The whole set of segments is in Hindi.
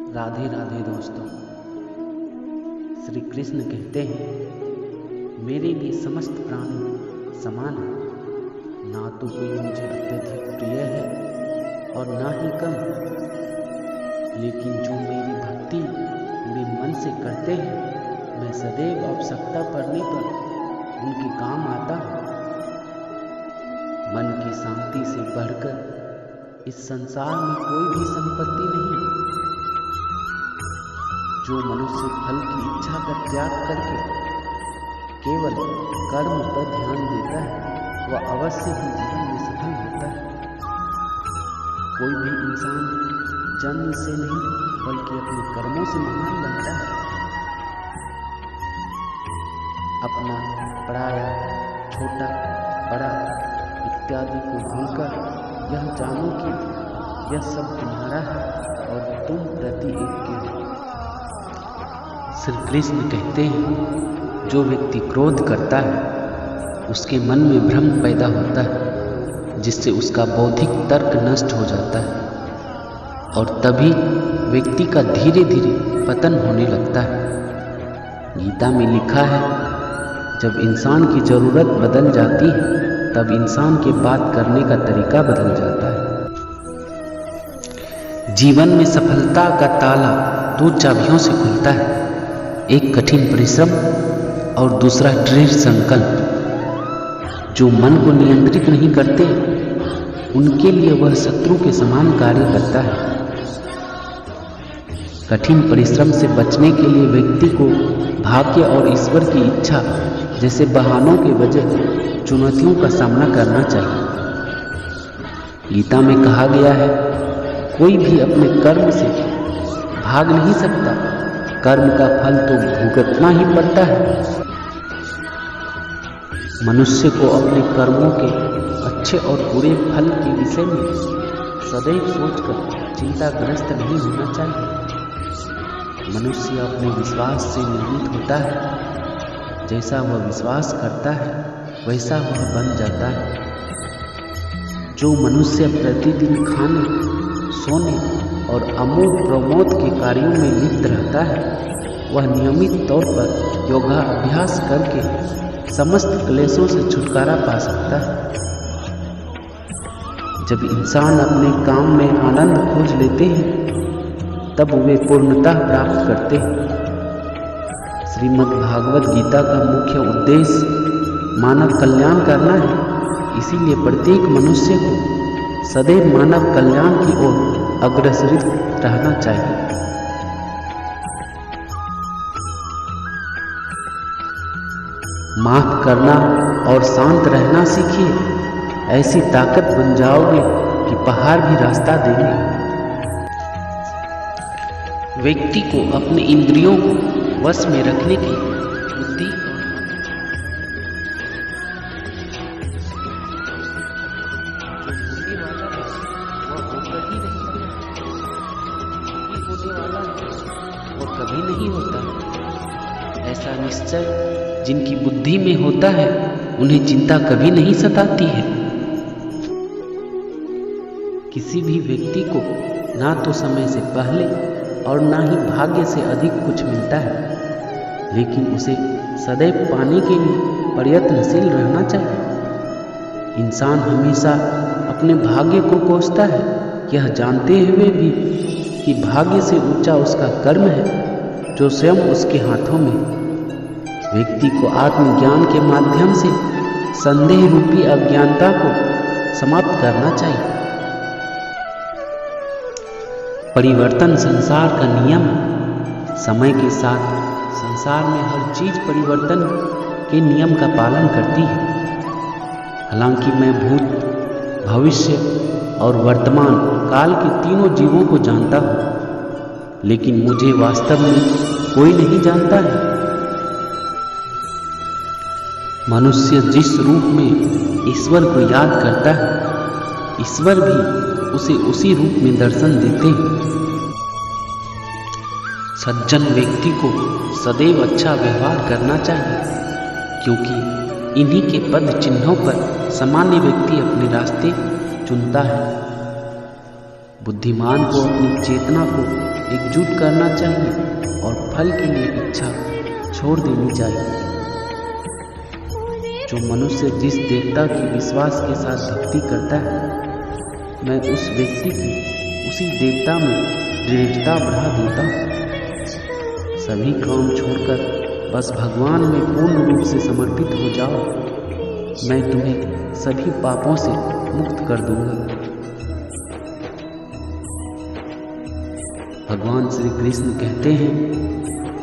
राधे राधे दोस्तों। श्री कृष्ण कहते हैं, मेरे लिए समस्त प्राणी समान है, ना तो कोई मुझे अत्यधिक प्रिय है और ना ही कम, लेकिन जो मेरी भक्ति पूरे मन से करते हैं मैं सदैव आवश्यकता पड़ने पर उनके काम आता हूँ। मन की शांति से बढ़कर इस संसार में कोई भी संपत्ति नहीं है। जो मनुष्य फल की इच्छा का त्याग करके केवल कर्म पर ध्यान देता है वह अवश्य ही जीवन में सफल होता है। कोई भी इंसान जन्म से नहीं बल्कि अपने कर्मों से महान बनता है। अपना पराया, छोटा, बड़ा इत्यादि को भूलकर यह जानो कि यह सब तुम्हारा है और तुम प्रति एक के हो। श्री कृष्ण कहते हैं, जो व्यक्ति क्रोध करता है उसके मन में भ्रम पैदा होता है, जिससे उसका बौद्धिक तर्क नष्ट हो जाता है और तभी व्यक्ति का धीरे धीरे पतन होने लगता है। गीता में लिखा है, जब इंसान की ज़रूरत बदल जाती है तब इंसान के बात करने का तरीका बदल जाता है। जीवन में सफलता का ताला दो चाबियों से खुलता है, एक कठिन परिश्रम और दूसरा दृढ़ संकल्प। जो मन को नियंत्रित नहीं करते उनके लिए वह शत्रु के समान कार्य करता है। कठिन परिश्रम से बचने के लिए व्यक्ति को भाग्य और ईश्वर की इच्छा जैसे बहानों के बजाय चुनौतियों का सामना करना चाहिए। गीता में कहा गया है, कोई भी अपने कर्म से भाग नहीं सकता, कर्म का फल तो भुगतना ही पड़ता है। मनुष्य को अपने कर्मों के अच्छे और बुरे फल के विषय में सदैव सोचकर चिंताग्रस्त नहीं होना चाहिए। मनुष्य अपने विश्वास से निर्मित होता है, जैसा वह विश्वास करता है वैसा वह बन जाता है। जो मनुष्य प्रतिदिन खाने, सोने और अमोघ प्रमोद के कार्यों में लिप्त रहता है वह नियमित तौर पर योगाभ्यास करके समस्त क्लेशों से छुटकारा पा सकता है। जब इंसान अपने काम में आनंद खोज लेते हैं तब वे पूर्णता प्राप्त करते हैं। श्रीमद् भागवत गीता का मुख्य उद्देश्य मानव कल्याण करना है, इसीलिए प्रत्येक मनुष्य को सदैव मानव कल्याण की ओर अग्रसरित रहना चाहिए। माफ करना और शांत रहना सीखिए, ऐसी ताकत बन जाओगे कि पहाड़ भी रास्ता देंगे। व्यक्ति को अपने इंद्रियों को वश में रखने की बुद्धि और कभी नहीं होता। ऐसा निश्चय जिनकी बुद्धि में होता है उन्हें चिंता कभी नहीं सताती है। किसी भी व्यक्ति को ना तो समय से पहले और ना ही भाग्य से अधिक कुछ मिलता है, लेकिन उसे सदैव पाने के लिए प्रयत्नशील रहना चाहिए। इंसान हमेशा अपने भाग्य को कोसता है, यह जानते हुए भी कि भाग्य से ऊंचा उसका कर्म है जो स्वयं उसके हाथों में। व्यक्ति को आत्मज्ञान के माध्यम से संदेह रूपी अज्ञानता को समाप्त करना चाहिए। परिवर्तन संसार का नियम है। समय के साथ संसार में हर चीज परिवर्तन के नियम का पालन करती है। हालांकि मैं भूत, भविष्य और वर्तमान काल के तीनों जीवों को जानता हूँ, लेकिन मुझे वास्तव में कोई नहीं जानता है। मनुष्य जिस रूप में ईश्वर को याद करता है, ईश्वर भी उसे उसी रूप में दर्शन देते हैं। सज्जन व्यक्ति को सदैव अच्छा व्यवहार करना चाहिए, क्योंकि इन्हीं के पद चिन्हों पर सामान्य व्यक्ति अपने रास्ते चुनता है। बुद्धिमान को अपनी चेतना को एकजुट करना चाहिए और फल के लिए इच्छा छोड़ देनी चाहिए। जो मनुष्य जिस देवता की विश्वास के साथ भक्ति करता है, मैं उस व्यक्ति की उसी देवता में दृढ़ता बढ़ा देता हूँ। सभी काम छोड़कर बस भगवान में पूर्ण रूप से समर्पित हो जाओ, मैं तुम्हें सभी पापों से मुक्त कर दूंगा। भगवान श्री कृष्ण कहते हैं,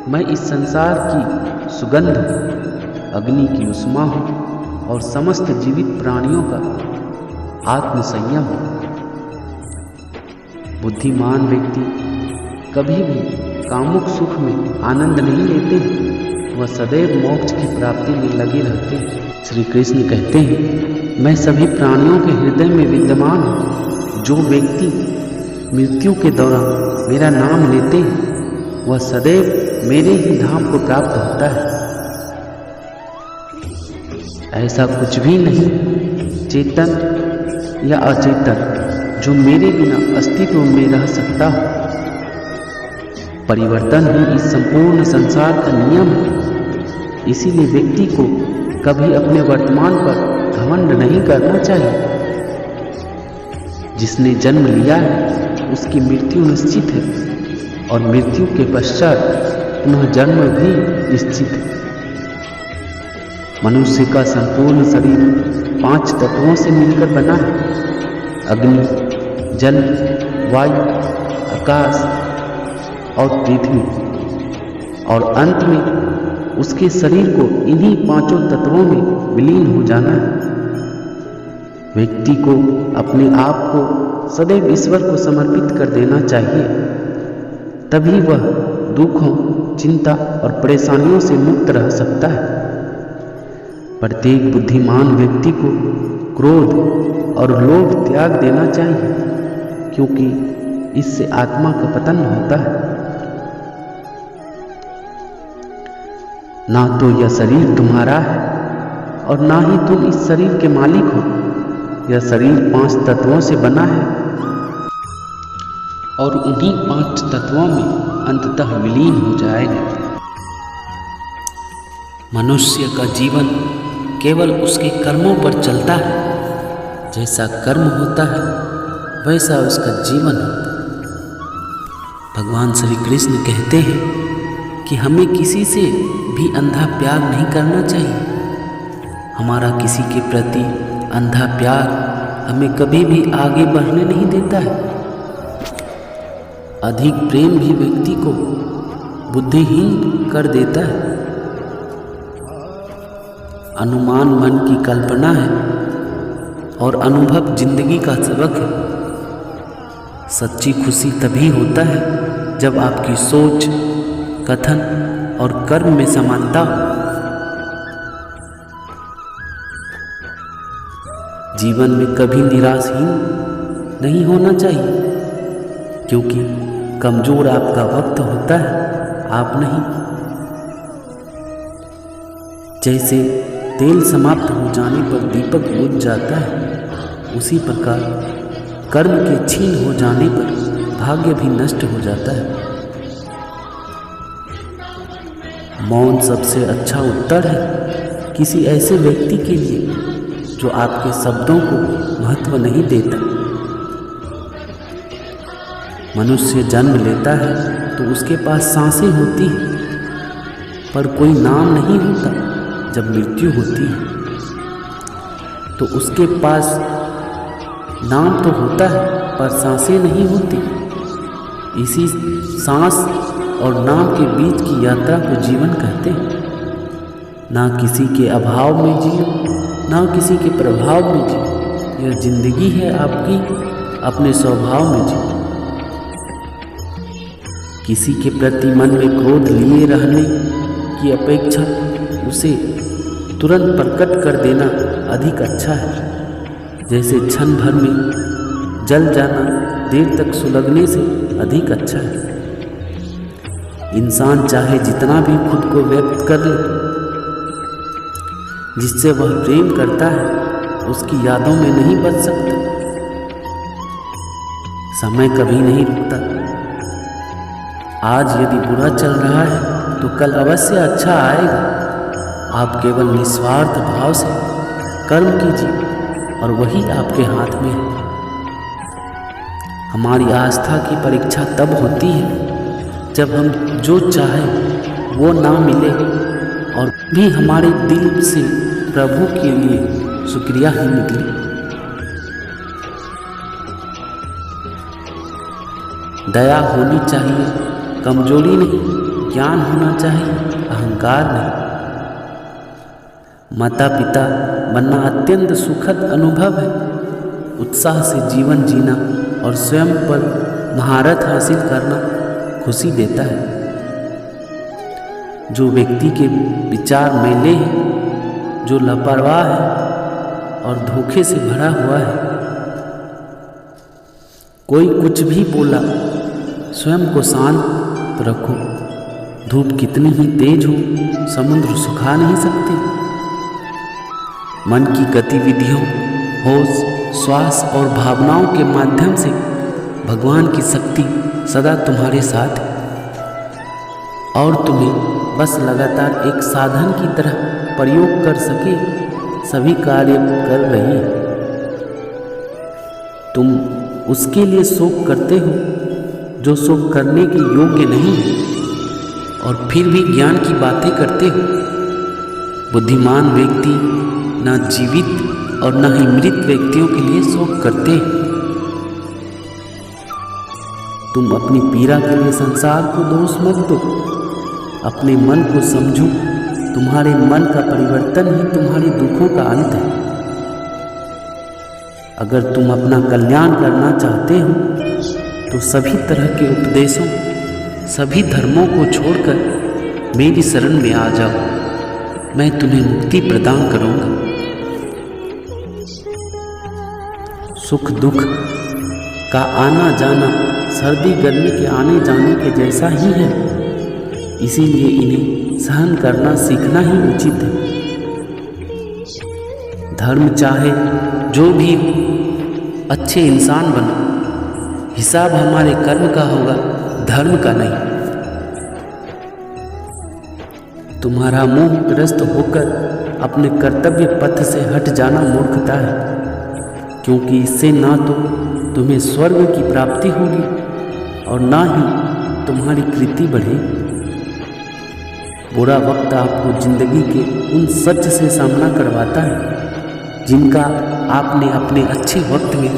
मैं इस संसार की सुगंध, अग्नि की उष्मा हूँ और समस्त जीवित प्राणियों का आत्मसंयम हूँ। बुद्धिमान व्यक्ति कभी भी कामुक सुख में आनंद नहीं लेते हैं, वह सदैव मोक्ष की प्राप्ति में लगे रहते हैं। श्री कृष्ण कहते हैं, मैं सभी प्राणियों के हृदय में विद्यमान हूँ। जो व्यक्ति मृत्यु के दौरान मेरा नाम लेते हैं, वह सदैव मेरे ही धाम को प्राप्त होता है। ऐसा कुछ भी नहीं, चेतन या अचेतन, जो मेरे बिना अस्तित्व में रह सकता हो। परिवर्तन ही इस संपूर्ण संसार का नियम है। इसीलिए व्यक्ति को कभी अपने वर्तमान पर घमंड नहीं करना चाहिए। जिसने जन्म लिया है उसकी मृत्यु निश्चित है और मृत्यु के पश्चात पुनः जन्म भी निश्चित है। मनुष्य का संपूर्ण शरीर 5 तत्वों से मिलकर बना है: अग्नि, जल, वायु, आकाश और पृथ्वी। और अंत में उसके शरीर को इन्हीं 5 तत्वों में विलीन हो जाना है। व्यक्ति को अपने आप को सदैव ईश्वर को समर्पित कर देना चाहिए, तभी वह दुखों, चिंता और परेशानियों से मुक्त रह सकता है। प्रत्येक बुद्धिमान व्यक्ति को क्रोध और लोभ त्याग देना चाहिए, क्योंकि इससे आत्मा का पतन होता है। ना तो यह शरीर तुम्हारा है और ना ही तुम इस शरीर के मालिक हो। यह शरीर 5 तत्वों से बना है और उन्हीं 5 तत्वों में अंततः विलीन हो जाएगा। मनुष्य का जीवन केवल उसके कर्मों पर चलता है। जैसा कर्म होता है वैसा उसका जीवन होता है। भगवान श्री कृष्ण कहते हैं कि हमें किसी से भी अंधा प्यार नहीं करना चाहिए। हमारा किसी के प्रति अंधा प्यार हमें कभी भी आगे बढ़ने नहीं देता है। अधिक प्रेम भी व्यक्ति को बुद्धिहीन कर देता है। अनुमान मन की कल्पना है और अनुभव जिंदगी का सबक है। सच्ची खुशी तभी होता है जब आपकी सोच, कथन और कर्म में समानता हो। जीवन में कभी निराशहीन नहीं होना चाहिए, क्योंकि कमजोर आपका वक्त होता है, आप नहीं। जैसे तेल समाप्त हो जाने पर दीपक बुझ जाता है, उसी प्रकार कर्म के छीन हो जाने पर भाग्य भी नष्ट हो जाता है। मौन सबसे अच्छा उत्तर है किसी ऐसे व्यक्ति के लिए जो आपके शब्दों को महत्व नहीं देता। मनुष्य जन्म लेता है तो उसके पास सांसें होती हैं, पर कोई नाम नहीं होता। जब मृत्यु होती है तो उसके पास नाम तो होता है पर सांसें नहीं होती। इसी सांस और नाम के बीच की यात्रा को जीवन कहते हैं। ना किसी के अभाव में जियो, ना किसी के प्रभाव में जियो। यह जिंदगी है आपकी, अपने स्वभाव में जियो। किसी के प्रति मन में क्रोध लिए रहने की अपेक्षा उसे तुरंत प्रकट कर देना अधिक अच्छा है। जैसे क्षण भर में जल जाना देर तक सुलगने से अधिक अच्छा है। इंसान चाहे जितना भी खुद को व्यक्त कर ले, जिससे वह प्रेम करता है उसकी यादों में नहीं बच सकता। समय कभी नहीं रुकता। आज यदि बुरा चल रहा है तो कल अवश्य अच्छा आएगा। आप केवल निस्वार्थ भाव से कर्म कीजिए और वही आपके हाथ में है। हमारी आस्था की परीक्षा तब होती है जब हम जो चाहें वो ना मिले और भी हमारे दिल से प्रभु के लिए शुक्रिया ही निकले। दया होनी चाहिए, कमजोरी नहीं। ज्ञान होना चाहिए, अहंकार नहीं। माता पिता बनना अत्यंत सुखद अनुभव है। उत्साह से जीवन जीना और स्वयं पर महारत हासिल करना खुशी देता है। जो व्यक्ति के विचार मैले हैं, जो लापरवाह है और धोखे से भरा हुआ है, कोई कुछ भी बोला, स्वयं को शांत रखो। धूप कितनी ही तेज हो, समुद्र सुखा नहीं सकते। मन की गतिविधियों, होश, श्वास और भावनाओं के माध्यम से भगवान की शक्ति सदा तुम्हारे साथ है और तुम्हें बस लगातार एक साधन की तरह प्रयोग कर सके सभी कार्य कर रही है। तुम उसके लिए शोक करते हो जो शोक करने के योग्य नहीं है और फिर भी ज्ञान की बातें करते हो। बुद्धिमान व्यक्ति न जीवित और न ही मृत व्यक्तियों के लिए शोक करते हैं। तुम अपनी पीड़ा के लिए संसार को दोष मत दो। अपने मन को समझो। तुम्हारे मन का परिवर्तन ही तुम्हारे दुखों का अंत है। अगर तुम अपना कल्याण करना चाहते हो तो सभी तरह के उपदेशों, सभी धर्मों को छोड़कर मेरी शरण में आ जाओ। मैं तुम्हें मुक्ति प्रदान करूंगा। सुख दुख का आना जाना सर्दी गर्मी के आने जाने के जैसा ही है, इसीलिए इन्हें सहन करना सीखना ही उचित है। धर्म चाहे जो भी हो, अच्छे इंसान बनो। हिसाब हमारे कर्म का होगा, धर्म का नहीं। तुम्हारा मोह ग्रस्त होकर अपने कर्तव्य पथ से हट जाना मूर्खता है, क्योंकि इससे ना तो तुम्हें स्वर्ग की प्राप्ति होगी और ना ही तुम्हारी कृति बढ़ेगी। बुरा वक्त आपको जिंदगी के उन सच से सामना करवाता है जिनका आपने अपने अच्छे वक्त में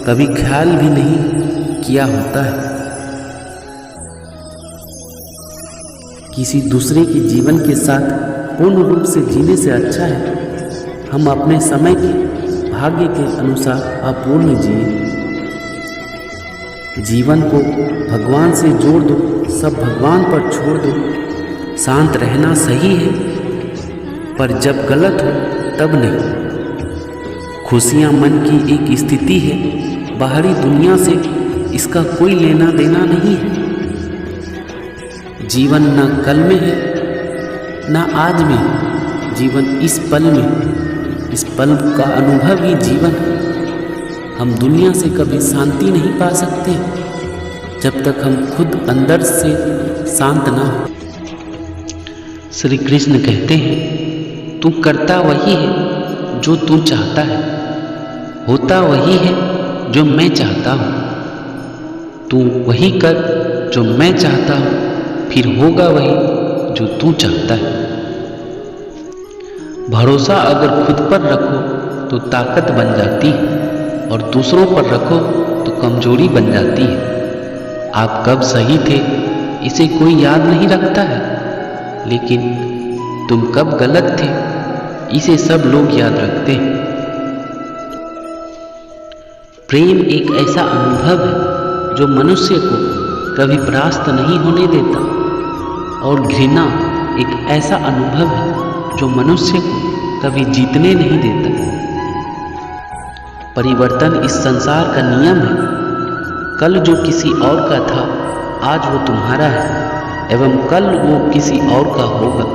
कभी ख्याल भी नहीं किया होता है। किसी दूसरे के जीवन के साथ पूर्ण रूप से जीने से अच्छा है हम अपने समय के भाग्य के अनुसार अपूर्ण जिए। जीवन को भगवान से जोड़ दो, सब भगवान पर छोड़ दो। शांत रहना सही है, पर जब गलत हो तब नहीं। खुशियाँ मन की एक स्थिति है, बाहरी दुनिया से इसका कोई लेना देना नहीं है। जीवन न कल में है न आज में है, जीवन इस पल में। इस पल का अनुभव ही जीवन है। हम दुनिया से कभी शांति नहीं पा सकते जब तक हम खुद अंदर से शांत ना हो। श्री कृष्ण कहते हैं, तू करता वही है जो तू चाहता है, होता वही है जो मैं चाहता हूँ। तू वही कर जो मैं चाहता हूँ, फिर होगा वही जो तू चाहता है। भरोसा अगर खुद पर रखो तो ताकत बन जाती है और दूसरों पर रखो तो कमजोरी बन जाती है। आप कब सही थे इसे कोई याद नहीं रखता है, लेकिन तुम कब गलत थे इसे सब लोग याद रखते हैं। प्रेम एक ऐसा अनुभव है जो मनुष्य को कभी परास्त नहीं होने देता, और घृणा एक ऐसा अनुभव है जो मनुष्य को कभी जीतने नहीं देता। परिवर्तन इस संसार का नियम है। कल जो किसी और का था आज वो तुम्हारा है एवं कल वो किसी और का होगा।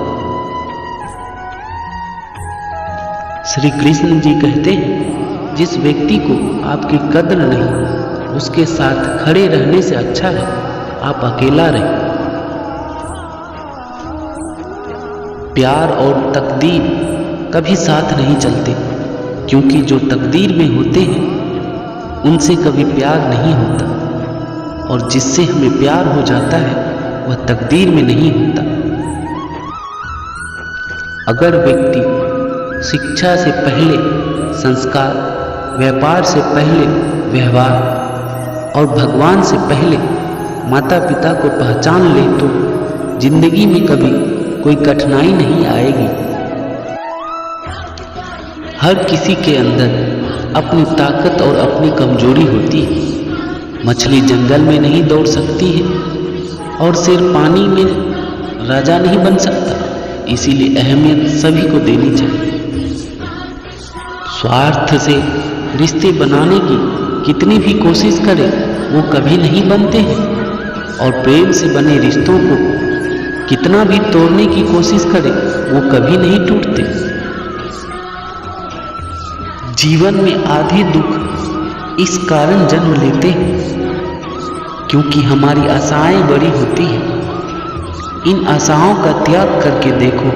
श्री कृष्ण जी कहते हैं, जिस व्यक्ति को आपकी कद्र नहीं उसके साथ खड़े रहने से अच्छा है आप अकेला रहें। प्यार और तकदीर कभी साथ नहीं चलते, क्योंकि जो तकदीर में होते हैं उनसे कभी प्यार नहीं होता, और जिससे हमें प्यार हो जाता है वह तकदीर में नहीं होता। अगर व्यक्ति शिक्षा से पहले संस्कार, व्यापार से पहले व्यवहार और भगवान से पहले माता पिता को पहचान ले तो जिंदगी में कभी कोई कठिनाई नहीं आएगी। हर किसी के अंदर अपनी ताकत और अपनी कमजोरी होती है। मछली जंगल में नहीं दौड़ सकती है और शेर पानी में राजा नहीं बन सकता, इसीलिए अहमियत सभी को देनी चाहिए। स्वार्थ से रिश्ते बनाने की कितनी भी कोशिश करें वो कभी नहीं बनते हैं, और प्रेम से बने रिश्तों को कितना भी तोड़ने की कोशिश करें वो कभी नहीं टूटते। जीवन में आधे दुख इस कारण जन्म लेते हैं क्योंकि हमारी आशाएं बड़ी होती हैं। इन आशाओं का त्याग करके देखो,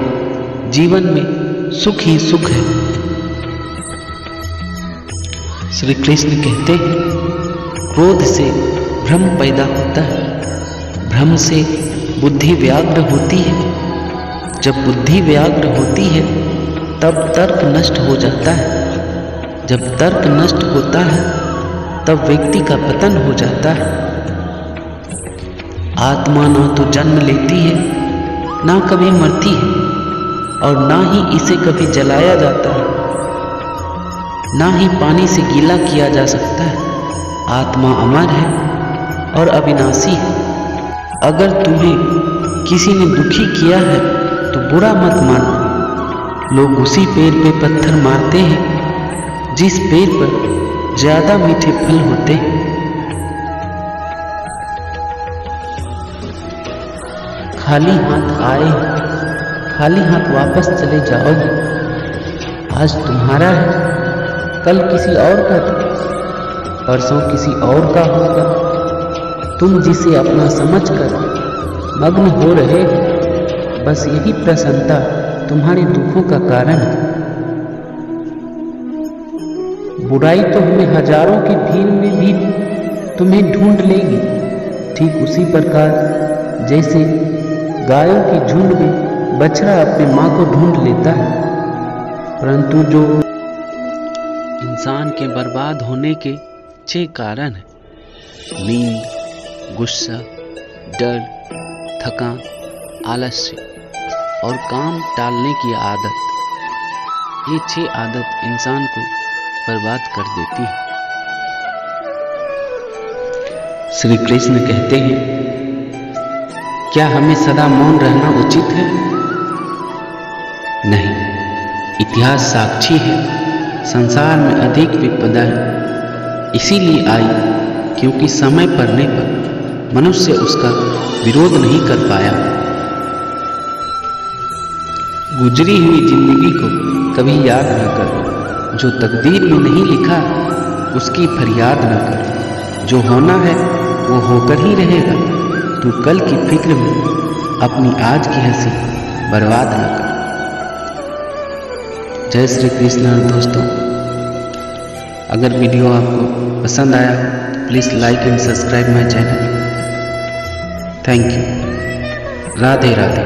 जीवन में सुख ही सुख है। श्री कृष्ण कहते हैं, क्रोध से भ्रम पैदा होता है, भ्रम से बुद्धि व्याग्र होती है। जब बुद्धि व्याग्र होती है तब तर्क नष्ट हो जाता है। जब तर्क नष्ट होता है तब व्यक्ति का पतन हो जाता है। आत्मा ना तो जन्म लेती है, ना कभी मरती है, और ना ही इसे कभी जलाया जाता है, ना ही पानी से गीला किया जा सकता है। आत्मा अमर है और अविनाशी है। अगर तुम्हें किसी ने दुखी किया है तो बुरा मत मानो। लोग उसी पेड़ पे पत्थर मारते हैं जिस पेड़ पर ज्यादा मीठे फल होते हैं। खाली हाथ आए, खाली हाथ वापस चले जाओगे। आज तुम्हारा है, कल किसी और का था, परसों किसी और का होगा। तुम जिसे अपना समझकर मग्न हो रहे हो, बस यही प्रसन्नता तुम्हारे दुखों का कारण है। बुराई तो हमें हजारों की भीड़ में भी तुम्हें ढूंढ लेगी, ठीक उसी प्रकार जैसे गायों की झुंड में बछड़ा अपनी माँ को ढूंढ लेता है। परंतु जो इंसान के बर्बाद होने के 6 कारण हैं: नींद, गुस्सा, डर, थकान, आलस्य और काम टालने की आदत। ये 6 आदत इंसान को बर्बाद कर देती है। श्री कृष्ण कहते हैं, क्या हमें सदा मौन रहना उचित है? नहीं, इतिहास साक्षी है, संसार में अधिक विपदाएं इसीलिए आई क्योंकि समय पड़ने पर मनुष्य उसका विरोध नहीं कर पाया। गुजरी हुई जिंदगी को कभी याद न कर। जो तकदीर में नहीं लिखा उसकी फरियाद न कर। जो होना है वो होकर ही रहेगा। तू कल की फिक्र में अपनी आज की हंसी बर्बाद न कर। जय श्री कृष्ण। दोस्तों, अगर वीडियो आपको पसंद आया तो please like and subscribe my channel. Thank you. Radhe Radhe.